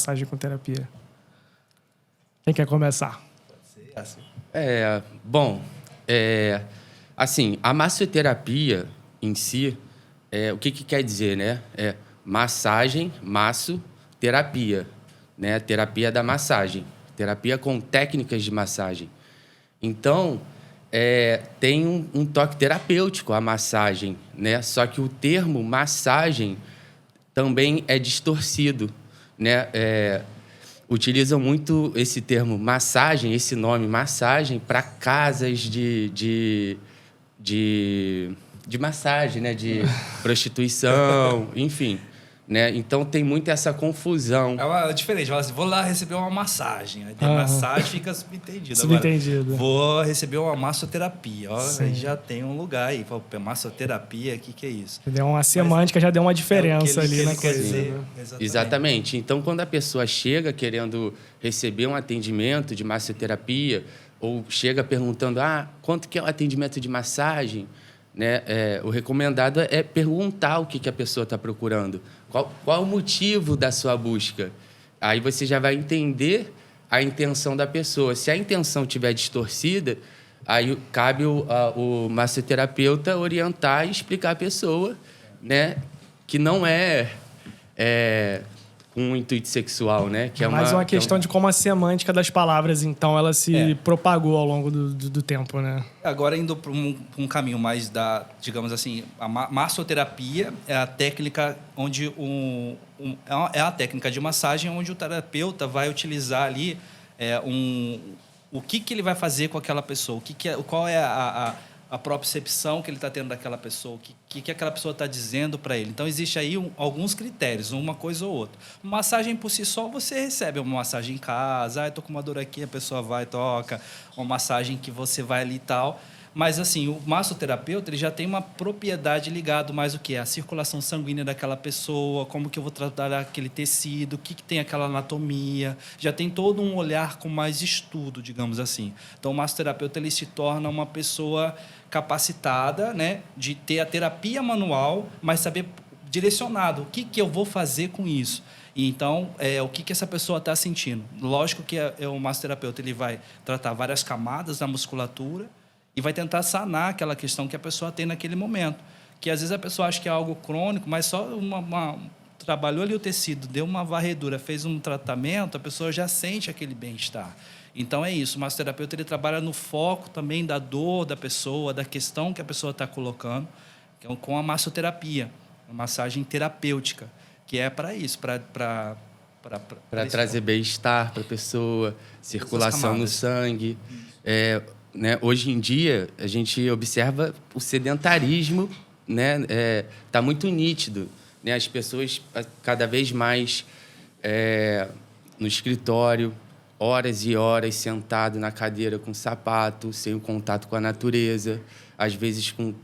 massagem com terapia? Quem quer começar? Bom, assim, a massoterapia em si, o que quer dizer, né? Massagem, terapia, né? Terapia da massagem, terapia com técnicas de massagem. Então, tem um toque terapêutico a massagem, né? Só que o termo massagem também é distorcido, né? Utilizam muito esse termo massagem, esse nome massagem, para casas de massagem, né? De prostituição, enfim. Né? Então, tem muito essa confusão. É diferente. Fala assim, vou lá receber uma massagem. Aí tem massagem, fica subentendido. Subentendido. Agora, vou receber uma massoterapia. Aí já tem um lugar aí. Fala, massoterapia, o que é isso? Deu uma semântica, já deu uma diferença ali na coisa. Dizer, Exatamente. Então, quando a pessoa chega querendo receber um atendimento de massoterapia, ou chega perguntando, quanto que é o atendimento de massagem? Né? O recomendado é perguntar o que a pessoa está procurando. Qual o motivo da sua busca? Aí você já vai entender a intenção da pessoa. Se a intenção estiver distorcida, aí cabe o massoterapeuta orientar e explicar à pessoa, né, que não é um intuito sexual, né? Que é mais uma questão de como a semântica das palavras, então, ela se propagou ao longo do tempo, né? Agora, indo para um caminho mais digamos assim, a massoterapia é a técnica onde é a técnica de massagem onde o terapeuta vai utilizar ali o que ele vai fazer com aquela pessoa, qual é a propriocepção que ele está tendo daquela pessoa, o que aquela pessoa está dizendo para ele. Então, existe aí alguns critérios, uma coisa ou outra. Uma massagem por si só, você recebe uma massagem em casa, estou com uma dor aqui, a pessoa vai e toca, uma massagem que você vai ali e tal. Mas, assim, o massoterapeuta ele já tem uma propriedade ligada mais o quê? A circulação sanguínea daquela pessoa, como que eu vou tratar aquele tecido, o que tem aquela anatomia. Já tem todo um olhar com mais estudo, digamos assim. Então, o massoterapeuta ele se torna uma pessoa capacitada, né, de ter a terapia manual, mas saber direcionado. O que eu vou fazer com isso? E então, o que essa pessoa está sentindo? Lógico que o massoterapeuta ele vai tratar várias camadas da musculatura e vai tentar sanar aquela questão que a pessoa tem naquele momento. Que às vezes a pessoa acha que é algo crônico, mas só trabalhou ali o tecido, deu uma varredura, fez um tratamento, a pessoa já sente aquele bem-estar. Então é isso, o massoterapeuta ele trabalha no foco também da dor da pessoa, da questão que a pessoa está colocando, com a massoterapia, a massagem terapêutica, que é para isso, para trazer bem-estar para a pessoa, circulação no sangue. Né? Hoje em dia, a gente observa o sedentarismo, né? Tá muito nítido, né? As pessoas cada vez mais no escritório, horas e horas sentado na cadeira com sapato, sem o contato com a natureza, às vezes com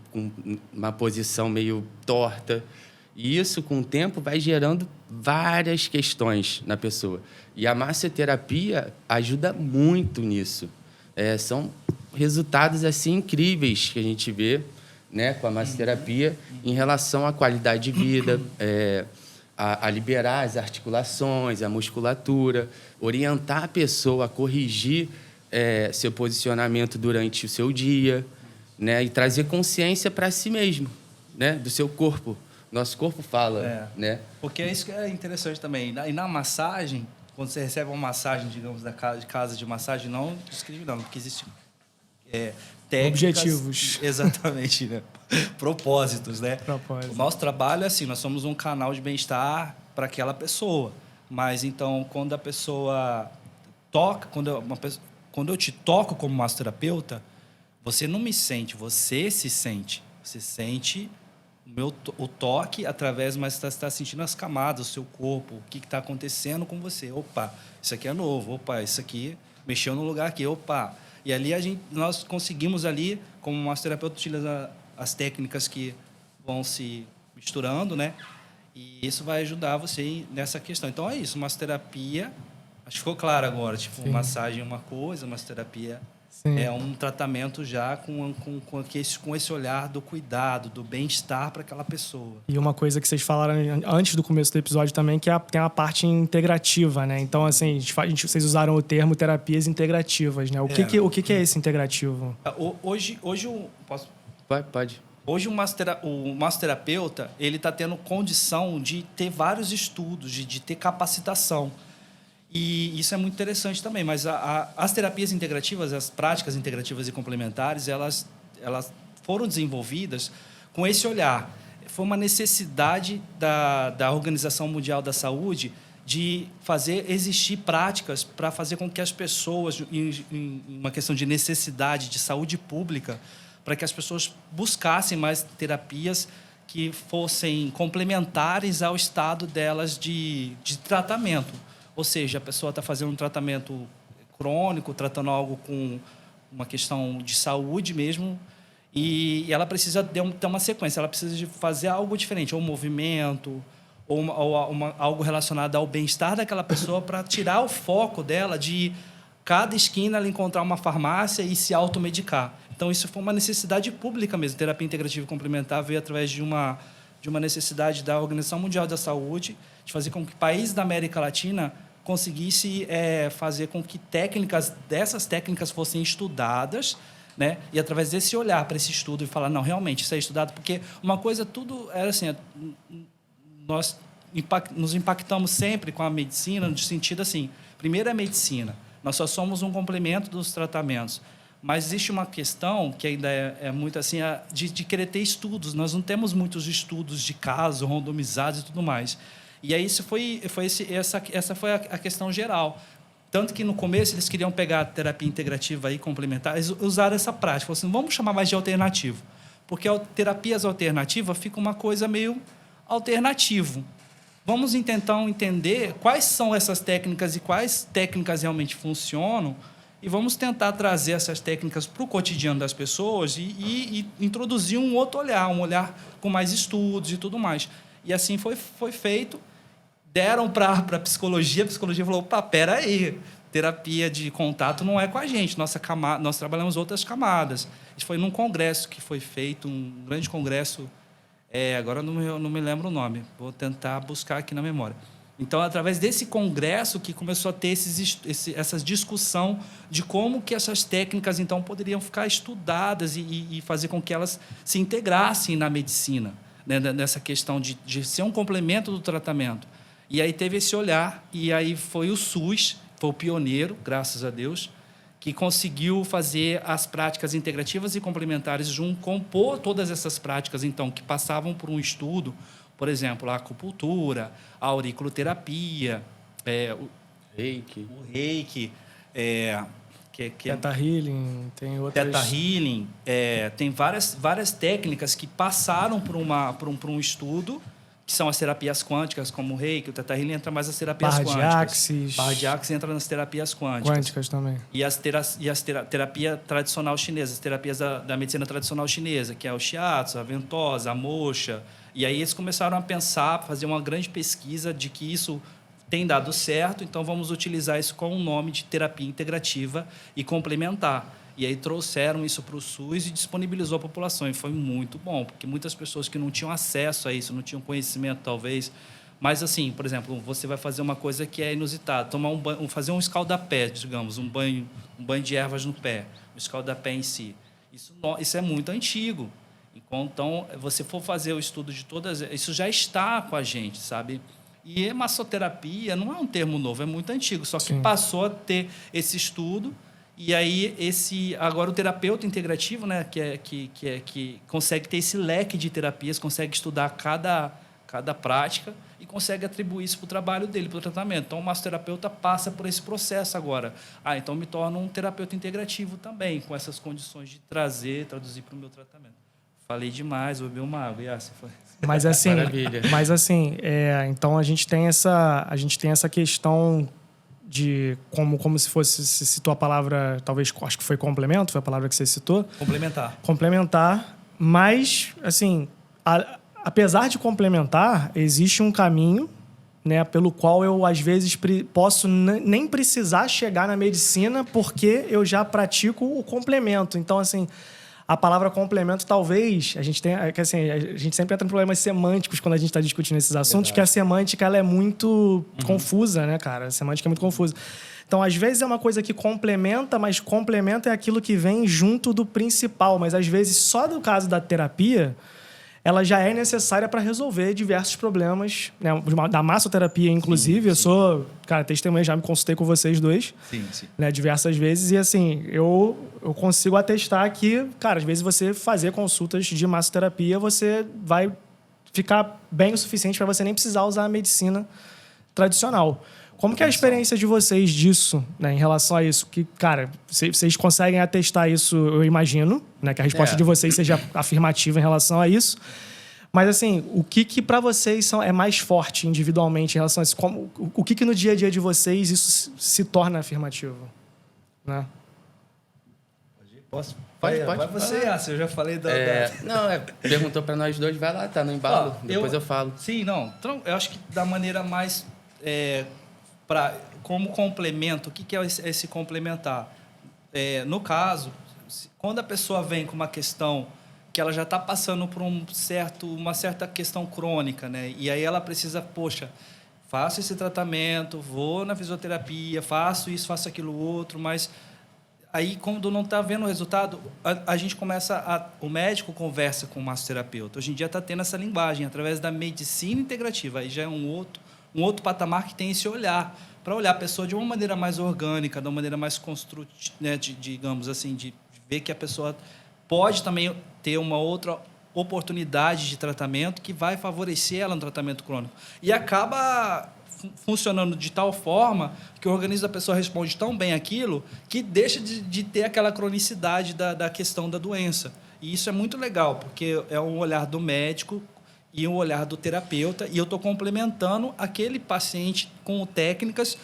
uma posição meio torta. E isso, com o tempo, vai gerando várias questões na pessoa. E a massoterapia ajuda muito nisso. São resultados assim incríveis que a gente vê, né, com a massoterapia em relação à qualidade de vida, a liberar as articulações, a musculatura, orientar a pessoa a corrigir seu posicionamento durante o seu dia, né, e trazer consciência para si mesmo, né, do seu corpo. Nosso corpo fala, né? Porque é isso que é interessante também. E na massagem, quando você recebe uma massagem, digamos, da casa de massagem, não descreve não, porque existe técnicas... Objetivos. Exatamente, né? Propósitos, né? Propósito. O nosso trabalho é assim, nós somos um canal de bem-estar para aquela pessoa. Mas, então, quando a pessoa toca, quando eu te toco como massoterapeuta, você não me sente, você se sente. Você sente o toque através, mas você está sentindo as camadas, o seu corpo, o que está acontecendo com você. Opa, isso aqui é novo. Opa, isso aqui mexeu no lugar aqui. Opa. E ali nós conseguimos ali, como massoterapeuta, utilizar as técnicas que vão se misturando, né? E isso vai ajudar você nessa questão. Então, é isso. Massoterapia, acho que ficou claro agora. Tipo, Sim. massagem é uma coisa, massoterapia Sim. É um tratamento já com esse olhar do cuidado, do bem-estar para aquela pessoa. E uma coisa que vocês falaram antes do começo do episódio também, que tem a parte integrativa, né? Então, assim, vocês usaram o termo terapias integrativas, né? O que é esse integrativo? Hoje eu posso... Pode. Hoje o massoterapeuta, ele está tendo condição de ter vários estudos, de ter capacitação. E isso é muito interessante também, mas as terapias integrativas, as práticas integrativas e complementares, elas foram desenvolvidas com esse olhar. Foi uma necessidade da Organização Mundial da Saúde de fazer existir práticas para fazer com que as pessoas, em uma questão de necessidade de saúde pública, para que as pessoas buscassem mais terapias que fossem complementares ao estado delas de tratamento. Ou seja, a pessoa está fazendo um tratamento crônico, tratando algo com uma questão de saúde mesmo, e ela precisa ter uma sequência, ela precisa de fazer algo diferente, ou um movimento, ou algo relacionado ao bem-estar daquela pessoa, para tirar o foco dela de cada esquina ela encontrar uma farmácia e se automedicar. Então, isso foi uma necessidade pública mesmo. Terapia integrativa e complementar veio através de uma necessidade da Organização Mundial da Saúde de fazer com que países da América Latina conseguisse fazer com que dessas técnicas fossem estudadas, né? E através desse olhar para esse estudo e falar, não, realmente, isso é estudado, porque uma coisa, tudo era assim, nós nos impactamos sempre com a medicina, no sentido assim, primeiro é a medicina, nós só somos um complemento dos tratamentos, mas existe uma questão que ainda é muito assim, de querer ter estudos, nós não temos muitos estudos de casos randomizados e tudo mais. E aí essa foi a questão geral. Tanto que no começo eles queriam pegar a terapia integrativa e complementar, eles usaram essa prática, falaram assim, vamos chamar mais de alternativo, porque terapias alternativas fica uma coisa meio alternativo. Vamos então entender quais são essas técnicas e quais técnicas realmente funcionam e vamos tentar trazer essas técnicas para o cotidiano das pessoas e introduzir um outro olhar, um olhar com mais estudos e tudo mais. E assim foi feito. Deram para a psicologia falou, opa, peraí, terapia de contato não é com a gente, nós trabalhamos outras camadas. Isso foi num congresso que foi feito, um grande congresso, agora não me lembro o nome, vou tentar buscar aqui na memória. Então, através desse congresso que começou a ter essa discussão de como que essas técnicas, então, poderiam ficar estudadas e fazer com que elas se integrassem na medicina, né? Nessa questão de ser um complemento do tratamento. E aí teve esse olhar, e aí foi o SUS, foi o pioneiro, graças a Deus, que conseguiu fazer as práticas integrativas e complementares compor todas essas práticas, então, que passavam por um estudo, por exemplo, a acupuntura, a auriculoterapia, o reiki, Theta Healing, tem outras... Theta Healing, tem várias técnicas que passaram por um estudo, que são as terapias quânticas, como o reiki, o Theta Healing entra mais nas terapias quânticas. Barra de Axis entra nas terapias quânticas. Quânticas também. E a terapia tradicional chinesa, as terapias da medicina tradicional chinesa, que é o shiatsu, a ventosa, a moxa. E aí eles começaram a pensar, fazer uma grande pesquisa de que isso tem dado certo, então vamos utilizar isso com o nome de terapia integrativa e complementar. E aí trouxeram isso para o SUS e disponibilizou a população. E foi muito bom, porque muitas pessoas que não tinham acesso a isso, não tinham conhecimento, talvez. Mas, assim, por exemplo, você vai fazer uma coisa que é inusitada, tomar um banho, fazer um escaldapé, digamos, um banho de ervas no pé, o escaldapé em si. Isso é muito antigo. Então, você for fazer o estudo de todas... Isso já está com a gente, sabe? E massoterapia não é um termo novo, é muito antigo, só que Sim. passou a ter esse estudo. E aí, agora o terapeuta integrativo, né, que consegue ter esse leque de terapias, consegue estudar cada prática e consegue atribuir isso para o trabalho dele, para o tratamento. Então, o massoterapeuta passa por esse processo agora. Então, me torno um terapeuta integrativo também, com essas condições de traduzir para o meu tratamento. Falei demais, vou beber uma água. Mas assim, Maravilha. Então a gente tem essa questão de como se fosse, se citou a palavra, talvez, acho que foi complemento, foi a palavra que você citou. Complementar, mas, assim, apesar de complementar, existe um caminho, né, pelo qual eu, às vezes, posso nem precisar chegar na medicina porque eu já pratico o complemento. Então, assim, a palavra complemento, talvez, a gente sempre entra em problemas semânticos quando a gente está discutindo esses assuntos, que a semântica ela é muito confusa, né, cara? A semântica é muito confusa. Então, às vezes é uma coisa que complementa, mas complementa é aquilo que vem junto do principal. Mas, às vezes, só no caso da terapia, ela já é necessária para resolver diversos problemas, né? Da massoterapia, inclusive. Sim. Eu sou, cara, testemunha, já me consultei com vocês dois, né? Diversas vezes. E, assim, eu consigo atestar que, cara, às vezes você fazer consultas de massoterapia, você vai ficar bem o suficiente para você nem precisar usar a medicina tradicional. Como que é a experiência de vocês disso, né, em relação a isso? Que, cara, vocês conseguem atestar isso, eu imagino, né, que a resposta de vocês seja afirmativa em relação a isso. Mas, assim, o que para vocês é mais forte individualmente em relação a isso? O que no dia a dia de vocês isso se torna afirmativo? Né? Posso? Pode. Vai você, Yasser, eu já falei da... Não, perguntou para nós dois, vai lá, tá no embalo, depois eu falo. Sim, não, eu acho que da maneira mais... como complemento, o que é esse complementar? No caso, quando a pessoa vem com uma questão que ela já está passando por uma certa questão crônica, né? E aí ela precisa, poxa, faço esse tratamento, vou na fisioterapia, faço isso, faço aquilo outro, mas aí quando não está vendo o resultado, a gente o médico conversa com o massoterapeuta. Hoje em dia está tendo essa linguagem, através da medicina integrativa, aí já é um outro patamar que tem esse olhar, para olhar a pessoa de uma maneira mais orgânica, de uma maneira mais construtiva, né, digamos assim, de ver que a pessoa pode também ter uma outra oportunidade de tratamento que vai favorecer ela no tratamento crônico. E acaba funcionando de tal forma que o organismo da pessoa responde tão bem aquilo que deixa de ter aquela cronicidade da questão da doença. E isso é muito legal, porque é um olhar do médico e um olhar do terapeuta, e eu estou complementando aquele paciente com técnicas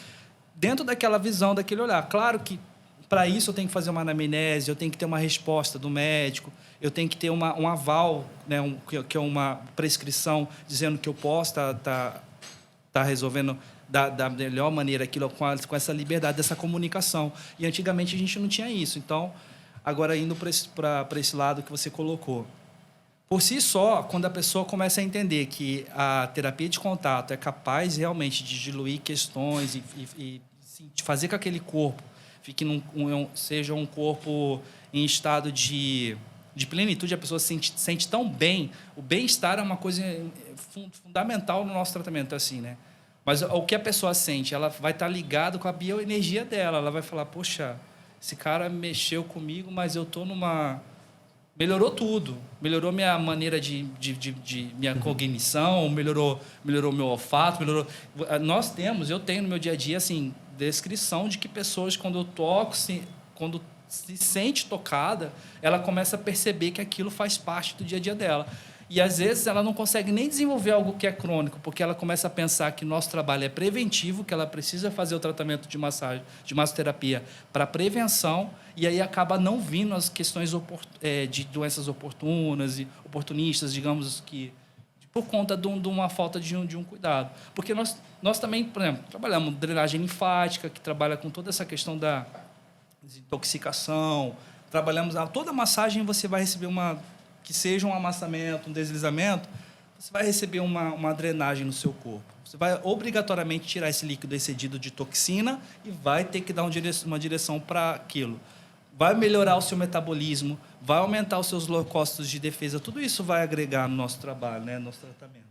dentro daquela visão, daquele olhar. Claro que, para isso, eu tenho que fazer uma anamnese, eu tenho que ter uma resposta do médico, eu tenho que ter um aval, né, que é uma prescrição dizendo que eu posso tá resolvendo da melhor maneira aquilo com essa liberdade dessa comunicação. E antigamente a gente não tinha isso. Então, agora indo para esse lado que você colocou. Por si só, quando a pessoa começa a entender que a terapia de contato é capaz realmente de diluir questões e fazer com que aquele corpo seja um corpo em estado de plenitude, a pessoa se sente tão bem. O bem-estar é uma coisa fundamental no nosso tratamento, assim, né? Mas o que a pessoa sente, ela vai estar ligada com a bioenergia dela. Ela vai falar, poxa, esse cara mexeu comigo, mas eu estou numa... Melhorou tudo. Melhorou minha maneira de minha cognição, melhorou meu olfato, melhorou... Eu tenho no meu dia a dia, assim, descrição de que pessoas, quando eu toco, quando se sente tocada, ela começa a perceber que aquilo faz parte do dia a dia dela. E, às vezes, ela não consegue nem desenvolver algo que é crônico, porque ela começa a pensar que nosso trabalho é preventivo, que ela precisa fazer o tratamento de massoterapia para prevenção, e aí acaba não vindo as questões de doenças oportunas e oportunistas, digamos, que por conta de uma falta de um cuidado. Porque nós também, por exemplo, trabalhamos drenagem linfática, que trabalha com toda essa questão da desintoxicação, trabalhamos... Toda massagem você vai receber que seja um amassamento, um deslizamento, você vai receber uma drenagem no seu corpo. Você vai obrigatoriamente tirar esse líquido excedido de toxina e vai ter que dar uma direção para aquilo. Vai melhorar o seu metabolismo, vai aumentar os seus leucócitos de defesa. Tudo isso vai agregar no nosso trabalho, né, no nosso tratamento.